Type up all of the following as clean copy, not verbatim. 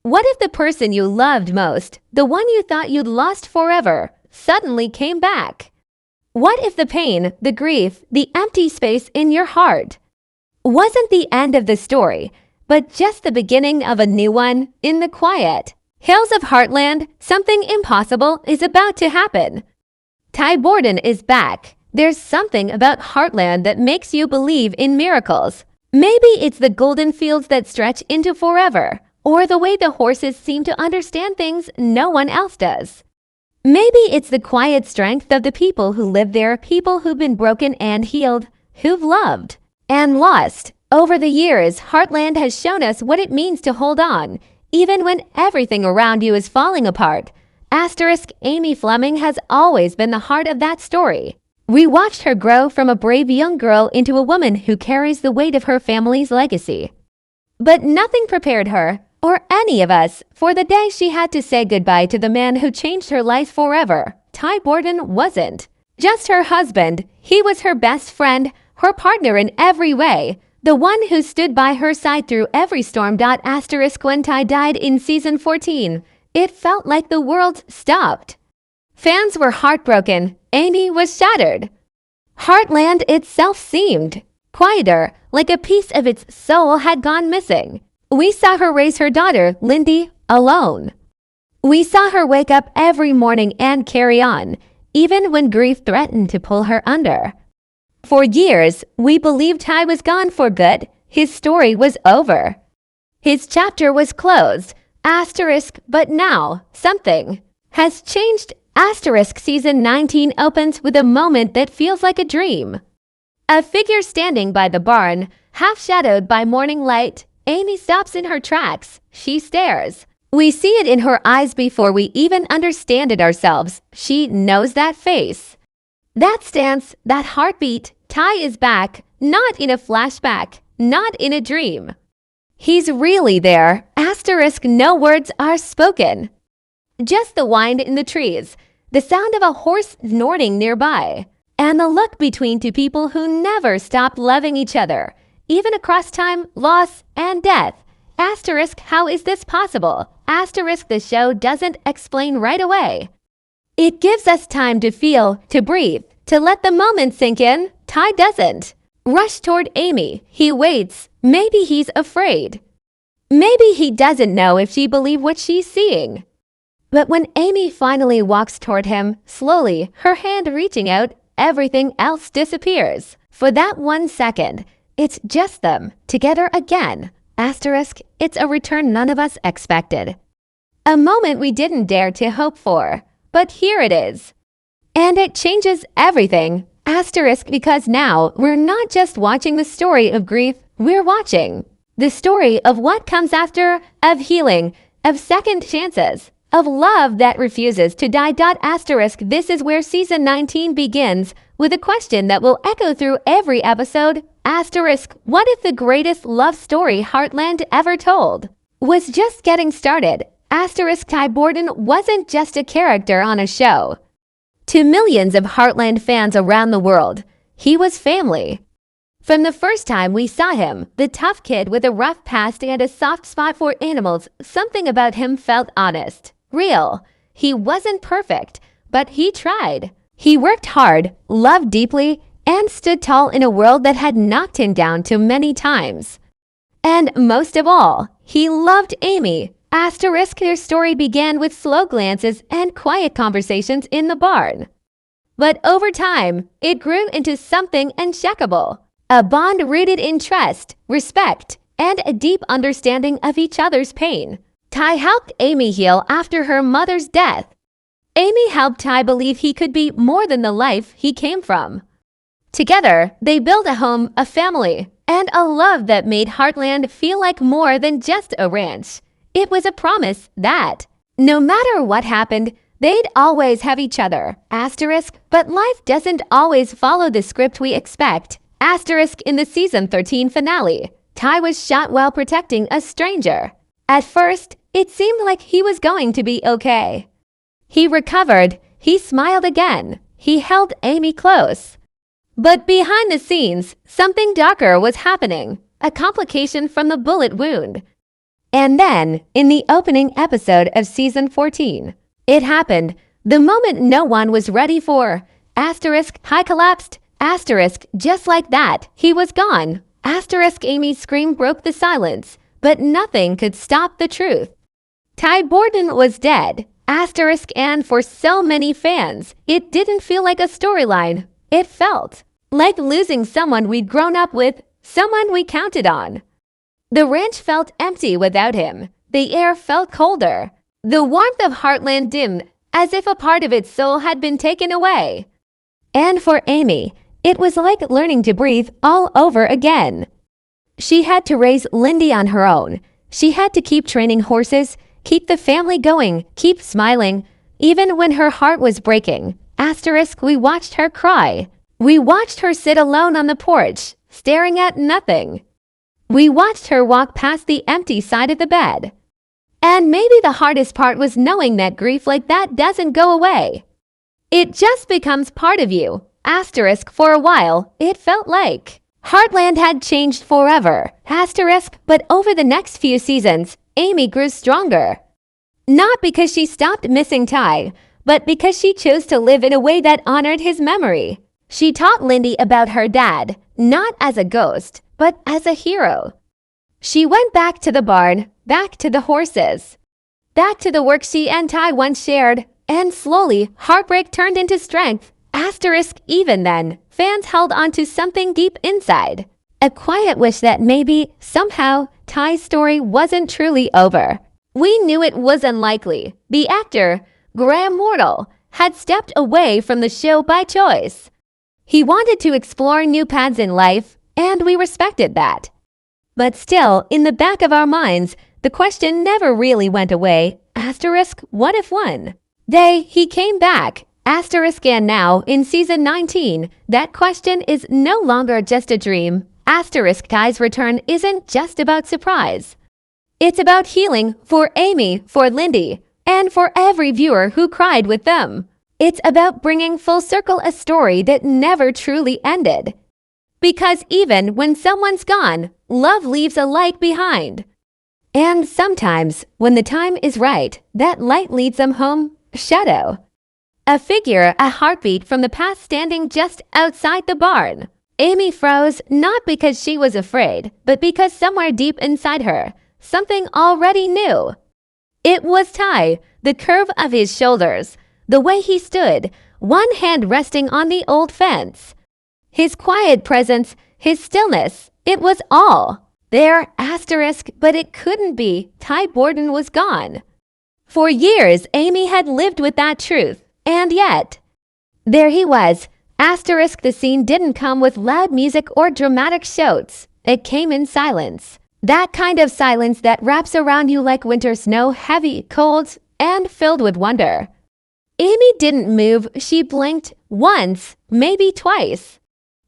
What if the person you loved most, the one you thought you'd lost forever, suddenly came back? What if the pain, the grief, the empty space in your heart wasn't the end of the story, but just the beginning of a new one in the quiet hills of Heartland? Something impossible is about to happen. Ty Borden is back. There's something about Heartland that makes you believe in miracles. Maybe it's the golden fields that stretch into forever, or the way the horses seem to understand things no one else does. Maybe it's the quiet strength of the people who live there, people who've been broken and healed, who've loved and lost. Over the years, Heartland has shown us what it means to hold on, even when everything around you is falling apart. Amy Fleming has always been the heart of that story. We watched her grow from a brave young girl into a woman who carries the weight of her family's legacy. But nothing prepared her, or any of us, for the day she had to say goodbye to the man who changed her life forever. Ty Borden wasn't just her husband. He was her best friend, her partner in every way, the one who stood by her side through every storm. When Ty died in season 14, it felt like the world stopped. Fans were heartbroken. Amy was shattered. Heartland itself seemed quieter, like a piece of its soul had gone missing. We saw her raise her daughter, Lindy, alone. We saw her wake up every morning and carry on, even when grief threatened to pull her under. For years, we believed Ty was gone for good. His story was over. His chapter was closed. But now, something has changed. Season 19 opens with a moment that feels like a dream. A figure standing by the barn, half shadowed by morning light. Amy stops in her tracks. She stares. We see it in her eyes before we even understand it ourselves. She knows that face, that stance, that heartbeat. Ty is back, not in a flashback, not in a dream. He's really there. No words are spoken. Just the wind in the trees, the sound of a horse snorting nearby, and the look between two people who never stopped loving each other, even across time, loss, and death. How is this possible? The show doesn't explain right away. It gives us time to feel, to breathe, to let the moment sink in. Ty doesn't rush toward Amy. He waits. Maybe he's afraid. Maybe he doesn't know if she believes what she's seeing. But when Amy finally walks toward him, slowly, her hand reaching out, everything else disappears. For that 1 second, it's just them, together again. It's a return none of us expected. A moment we didn't dare to hope for. But here it is. And it changes everything. Because now, we're not just watching the story of grief, we're watching the story of what comes after, of healing, of second chances, of love that refuses to die. This is where season 19 begins, with a question that will echo through every episode. What if the greatest love story Heartland ever told was just getting started? Ty Borden wasn't just a character on a show. To millions of Heartland fans around the world, he was family. From the first time we saw him, the tough kid with a rough past and a soft spot for animals, something about him felt honest, real. He wasn't perfect, but he tried. He worked hard, loved deeply, and stood tall in a world that had knocked him down too many times. And most of all, he loved Amy. Their story began with slow glances and quiet conversations in the barn. But over time, it grew into something unshakable. A bond rooted in trust, respect, and a deep understanding of each other's pain. Ty helped Amy heal after her mother's death. Amy helped Ty believe he could be more than the life he came from. Together, they built a home, a family, and a love that made Heartland feel like more than just a ranch. It was a promise that, no matter what happened, they'd always have each other. But life doesn't always follow the script we expect. In the season 13 finale, Ty was shot while protecting a stranger. At first, it seemed like he was going to be okay. He recovered. He smiled again. He held Amy close. But behind the scenes, something darker was happening. A complication from the bullet wound. And then, in the opening episode of season 14, it happened. The moment no one was ready for. High collapsed. Just like that, he was gone. Amy's scream broke the silence, but nothing could stop the truth. Ty Borden was dead. And for so many fans, it didn't feel like a storyline. It felt like losing someone we'd grown up with, someone we counted on. The ranch felt empty without him. The air felt colder. The warmth of Heartland dimmed, as if a part of its soul had been taken away. And for Amy, it was like learning to breathe all over again. She had to raise Lindy on her own. She had to keep training horses, keep the family going, keep smiling, even when her heart was breaking. We watched her cry. We watched her sit alone on the porch, staring at nothing. We watched her walk past the empty side of the bed. And maybe the hardest part was knowing that grief like that doesn't go away. It just becomes part of you. For a while, it felt like Heartland had changed forever. But over the next few seasons, Amy grew stronger. Not because she stopped missing Ty, but because she chose to live in a way that honored his memory. She taught Lindy about her dad, not as a ghost, but as a hero. She went back to the barn, back to the horses, back to the work she and Ty once shared, and slowly, heartbreak turned into strength. Even then, fans held on to something deep inside. A quiet wish that maybe, somehow, Ty's story wasn't truly over. We knew it was unlikely. The actor, Graham Mortal, had stepped away from the show by choice. He wanted to explore new paths in life, and we respected that. But still, in the back of our minds, the question never really went away. What if one day he came back? And now, in season 19, that question is no longer just a dream. Ty's return isn't just about surprise. It's about healing for Amy, for Lindy, and for every viewer who cried with them. It's about bringing full circle a story that never truly ended. Because even when someone's gone, love leaves a light behind. And sometimes, when the time is right, that light leads them home, shadow. A figure, a heartbeat from the past standing just outside the barn. Amy froze, not because she was afraid, but because somewhere deep inside her, something already knew. It was Ty, the curve of his shoulders, the way he stood, one hand resting on the old fence. His quiet presence, his stillness, it was all there, but it couldn't be. Ty Borden was gone. For years, Amy had lived with that truth. And yet, there he was. The scene didn't come with loud music or dramatic shouts. It came in silence. That kind of silence that wraps around you like winter snow, heavy, cold, and filled with wonder. Amy didn't move. She blinked once, maybe twice.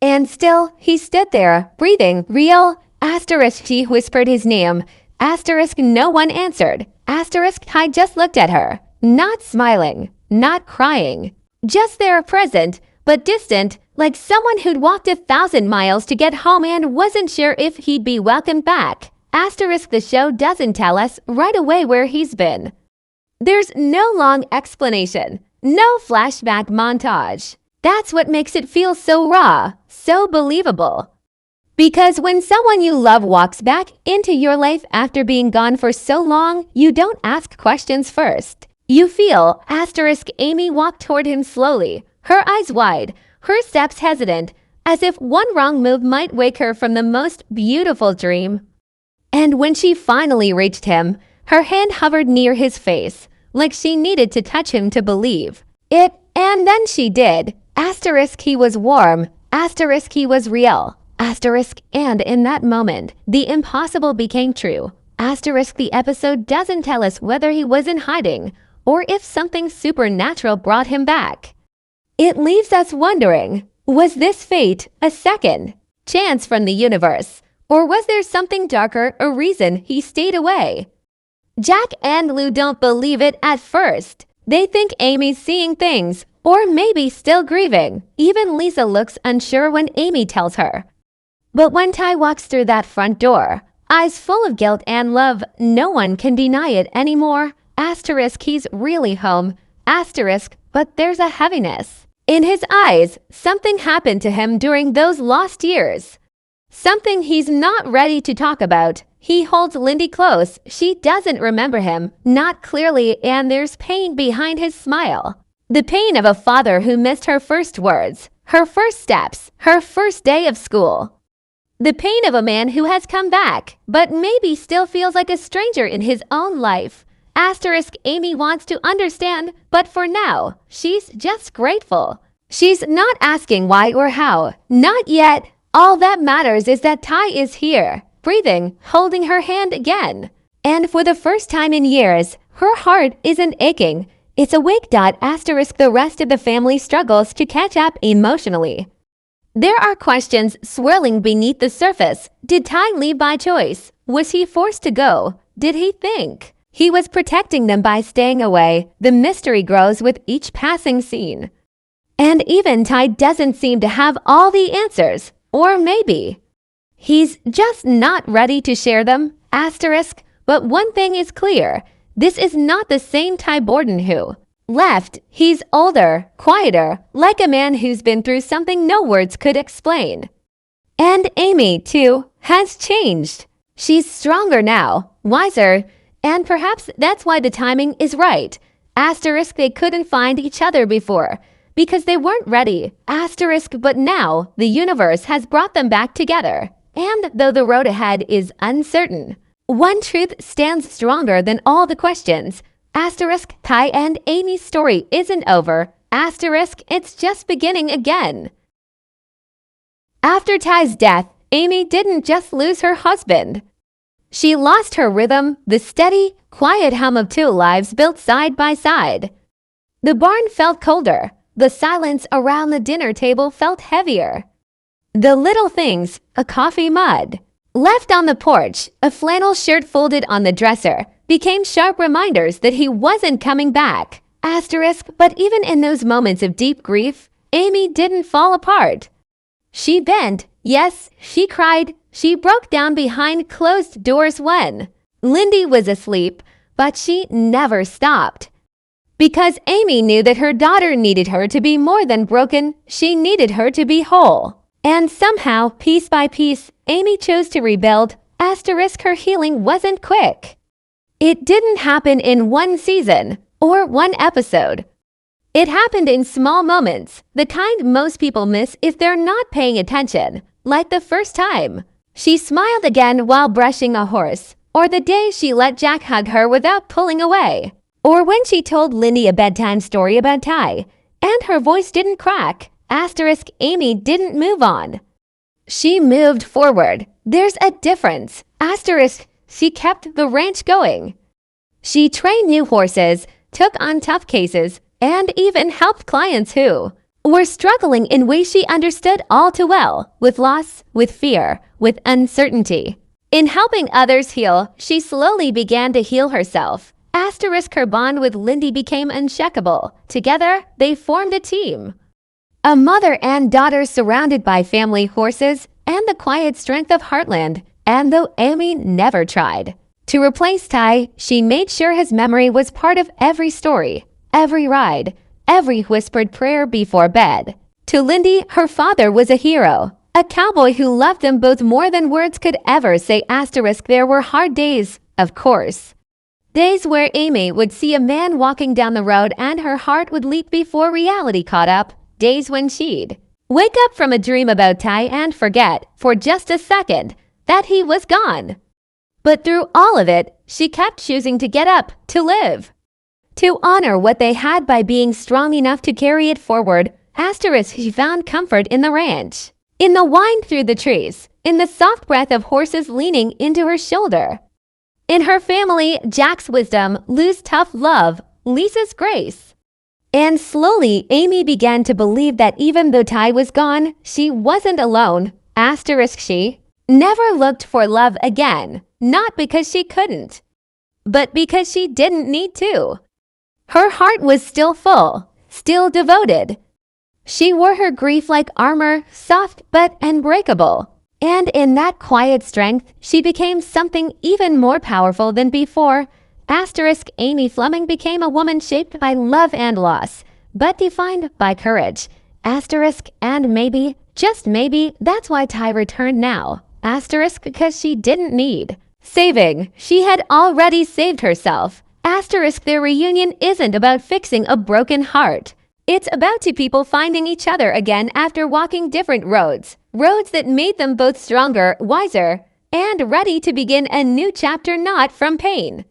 And still, he stood there, breathing, real. She whispered his name. No one answered. Ty just looked at her, not smiling. Not crying, just there, present, but distant, like someone who'd walked 1,000 miles to get home and wasn't sure if he'd be welcomed back. The show doesn't tell us right away where he's been. There's no long explanation, no flashback montage. That's what makes it feel so raw, so believable. Because when someone you love walks back into your life after being gone for so long, you don't ask questions first. You feel, Amy walked toward him slowly, her eyes wide, her steps hesitant, as if one wrong move might wake her from the most beautiful dream. And when she finally reached him, her hand hovered near his face, like she needed to touch him to believe it, and then she did. He was warm, he was real, and in that moment, the impossible became true. The episode doesn't tell us whether he was in hiding, or if something supernatural brought him back. It leaves us wondering, was this fate, a second chance from the universe, or was there something darker, a reason he stayed away? Jack and Lou don't believe it at first. They think Amy's seeing things, or maybe still grieving. Even Lisa looks unsure when Amy tells her. But when Ty walks through that front door, eyes full of guilt and love. No one can deny it anymore. Asterisk, he's really home. Asterisk, but there's a heaviness in his eyes. Something happened to him during those lost years. Something he's not ready to talk about. He holds Lindy close. She doesn't remember him, not clearly, and there's pain behind his smile. The pain of a father who missed her first words, her first steps, her first day of school. The pain of a man who has come back, but maybe still feels like a stranger in his own life. Asterisk, Amy wants to understand, but for now, she's just grateful. She's not asking why or how. Not yet. All that matters is that Ty is here, breathing, holding her hand again. And for the first time in years, her heart isn't aching. It's awake. Asterisk, the rest of the family struggles to catch up emotionally. There are questions swirling beneath the surface. Did Ty leave by choice? Was he forced to go? Did he think he was protecting them by staying away? The mystery grows with each passing scene. And even Ty doesn't seem to have all the answers. Or maybe he's just not ready to share them. Asterisk, but one thing is clear. This is not the same Ty Borden who left. He's older, quieter, like a man who's been through something no words could explain. And Amy, too, has changed. She's stronger now, wiser, and perhaps that's why the timing is right. Asterisk, they couldn't find each other before because they weren't ready. Asterisk, but now the universe has brought them back together. And though the road ahead is uncertain, one truth stands stronger than all the questions. Asterisk, Ty and Amy's story isn't over. Asterisk, it's just beginning again. After Ty's death, Amy didn't just lose her husband. She lost her rhythm, the steady, quiet hum of two lives built side by side. The barn felt colder. The silence around the dinner table felt heavier. The little things, a coffee mug left on the porch, a flannel shirt folded on the dresser, became sharp reminders that he wasn't coming back. Asterisk, but even in those moments of deep grief, Amy didn't fall apart. She bent, yes, she cried, she broke down behind closed doors when Lindy was asleep, but she never stopped. Because Amy knew that her daughter needed her to be more than broken, she needed her to be whole. And somehow, piece by piece, Amy chose to rebuild. Asterisk, her healing wasn't quick. It didn't happen in one season or one episode. It happened in small moments, the kind most people miss if they're not paying attention, like the first time she smiled again while brushing a horse, or the day she let Jack hug her without pulling away, or when she told Lindy a bedtime story about Ty, and her voice didn't crack. Asterisk, Amy didn't move on. She moved forward. There's a difference. Asterisk, she kept the ranch going. She trained new horses, took on tough cases, and even helped clients who were struggling in ways she understood all too well, with loss, with fear, with uncertainty. In helping others heal, she slowly began to heal herself. Asterisk, her bond with Lindy became unshakable. Together, they formed a team. A mother and daughter surrounded by family, horses, and the quiet strength of Heartland. And though Amy never tried to replace Ty, she made sure his memory was part of every story, every ride, every whispered prayer before bed. To Lindy, her father was a hero, a cowboy who loved them both more than words could ever say. Asterisk, there were hard days, of course. Days where Amy would see a man walking down the road and her heart would leap before reality caught up. Days when she'd wake up from a dream about Ty and forget, for just a second, that he was gone. But through all of it, she kept choosing to get up, to live, to honor what they had by being strong enough to carry it forward. Asterisk, she found comfort in the ranch, in the wind through the trees, in the soft breath of horses leaning into her shoulder. In her family, Jack's wisdom, Lou's tough love, Lisa's grace. And slowly, Amy began to believe that even though Ty was gone, she wasn't alone. Asterisk, she never looked for love again, not because she couldn't, but because she didn't need to. Her heart was still full, still devoted. She wore her grief like armor, soft but unbreakable. And in that quiet strength, she became something even more powerful than before. Asterisk Amy Fleming became a woman shaped by love and loss, but defined by courage. Asterisk, and maybe, just maybe, that's why Ty returned now. Asterisk, because she didn't need saving. She had already saved herself. Asterisk, their reunion isn't about fixing a broken heart. It's about two people finding each other again after walking different roads. Roads that made them both stronger, wiser, and ready to begin a new chapter not from pain,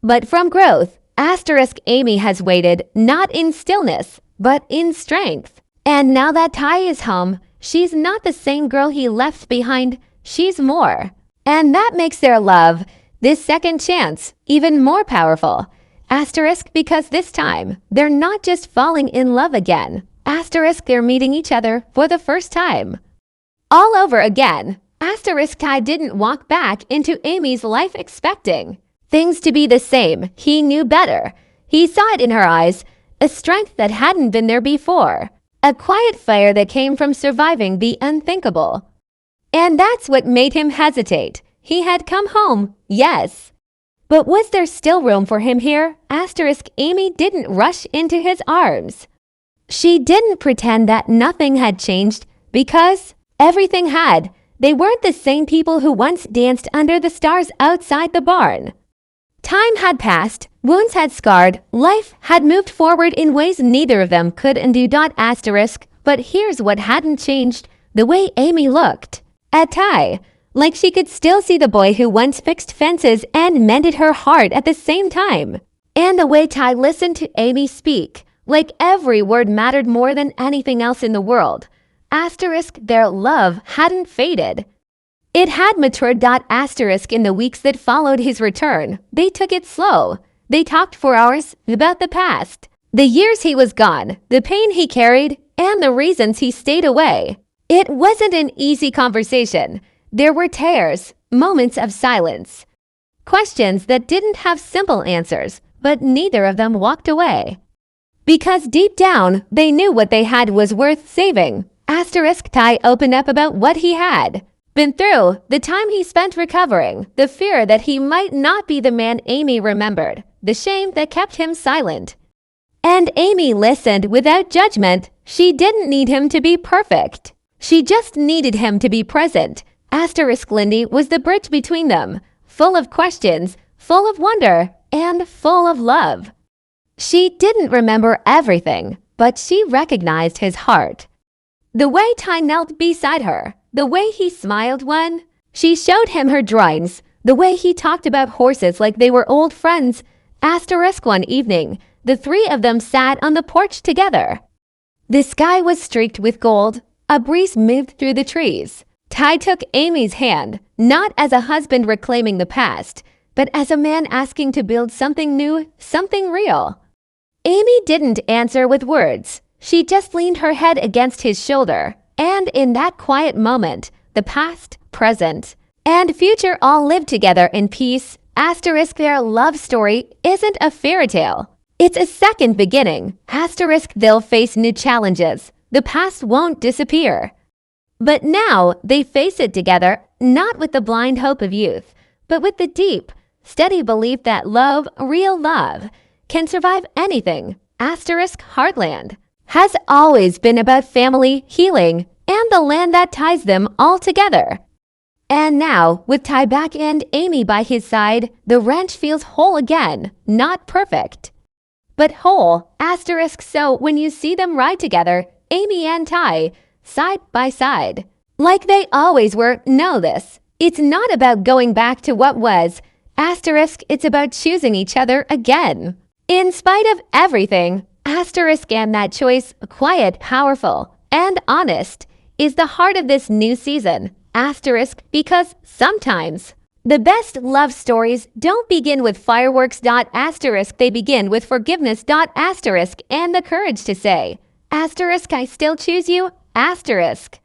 but from growth. Asterisk Amy has waited, not in stillness, but in strength. And now that Ty is home, she's not the same girl he left behind. She's more. And that makes their love, this second chance, even more powerful. Asterisk, because this time, they're not just falling in love again. Asterisk, they're meeting each other for the first time. All over again. Asterisk, Ty didn't walk back into Amy's life expecting things to be the same. He knew better. He saw it in her eyes, a strength that hadn't been there before. A quiet fire that came from surviving the unthinkable. And that's what made him hesitate. He had come home, yes. But was there still room for him here? Asterisk Amy didn't rush into his arms. She didn't pretend that nothing had changed, because everything had. They weren't the same people who once danced under the stars outside the barn. Time had passed, wounds had scarred, life had moved forward in ways neither of them could undo. Asterisk, but here's what hadn't changed, the way Amy looked at Ty. Like she could still see the boy who once fixed fences and mended her heart at the same time. And the way Ty listened to Amy speak, like every word mattered more than anything else in the world. Asterisk, their love hadn't faded. It had matured. Asterisk, in the weeks that followed his return, they took it slow. They talked for hours about the past, the years he was gone, the pain he carried, and the reasons he stayed away. It wasn't an easy conversation. There were tears, moments of silence, questions that didn't have simple answers, but neither of them walked away. Because deep down, they knew what they had was worth saving. Asterisk, Ty opened up about what he had been through, the time he spent recovering, the fear that he might not be the man Amy remembered, the shame that kept him silent. And Amy listened without judgment. She didn't need him to be perfect. She just needed him to be present. Asterisk Lindy was the bridge between them, full of questions, full of wonder, and full of love. She didn't remember everything, but she recognized his heart. The way Ty knelt beside her, the way he smiled when she showed him her drawings, the way he talked about horses like they were old friends. Asterisk, one evening, the three of them sat on the porch together. The sky was streaked with gold. A breeze moved through the trees. Ty took Amy's hand, not as a husband reclaiming the past, but as a man asking to build something new, something real. Amy didn't answer with words. She just leaned her head against his shoulder, and in that quiet moment, the past, present, and future all lived together in peace. Asterisk, their love story isn't a fairy tale. It's a second beginning. Asterisk, they'll face new challenges. The past won't disappear. But now they face it together, not with the blind hope of youth, but with the deep, steady belief that love, real love, can survive anything. Asterisk, Heartland has always been about family, healing, and the land that ties them all together. And now, with Ty back and Amy by his side, the ranch feels whole again, not perfect, but whole. Asterisk, so when you see them ride together, Amy and Ty, side by side, like they always were, know this. It's not about going back to what was. Asterisk, it's about choosing each other again. In spite of everything, asterisk, and that choice, quiet, powerful, and honest, is the heart of this new season. Asterisk, because sometimes the best love stories don't begin with fireworks. Asterisk, they begin with forgiveness. Asterisk, and the courage to say, asterisk, I still choose you. Asterisk.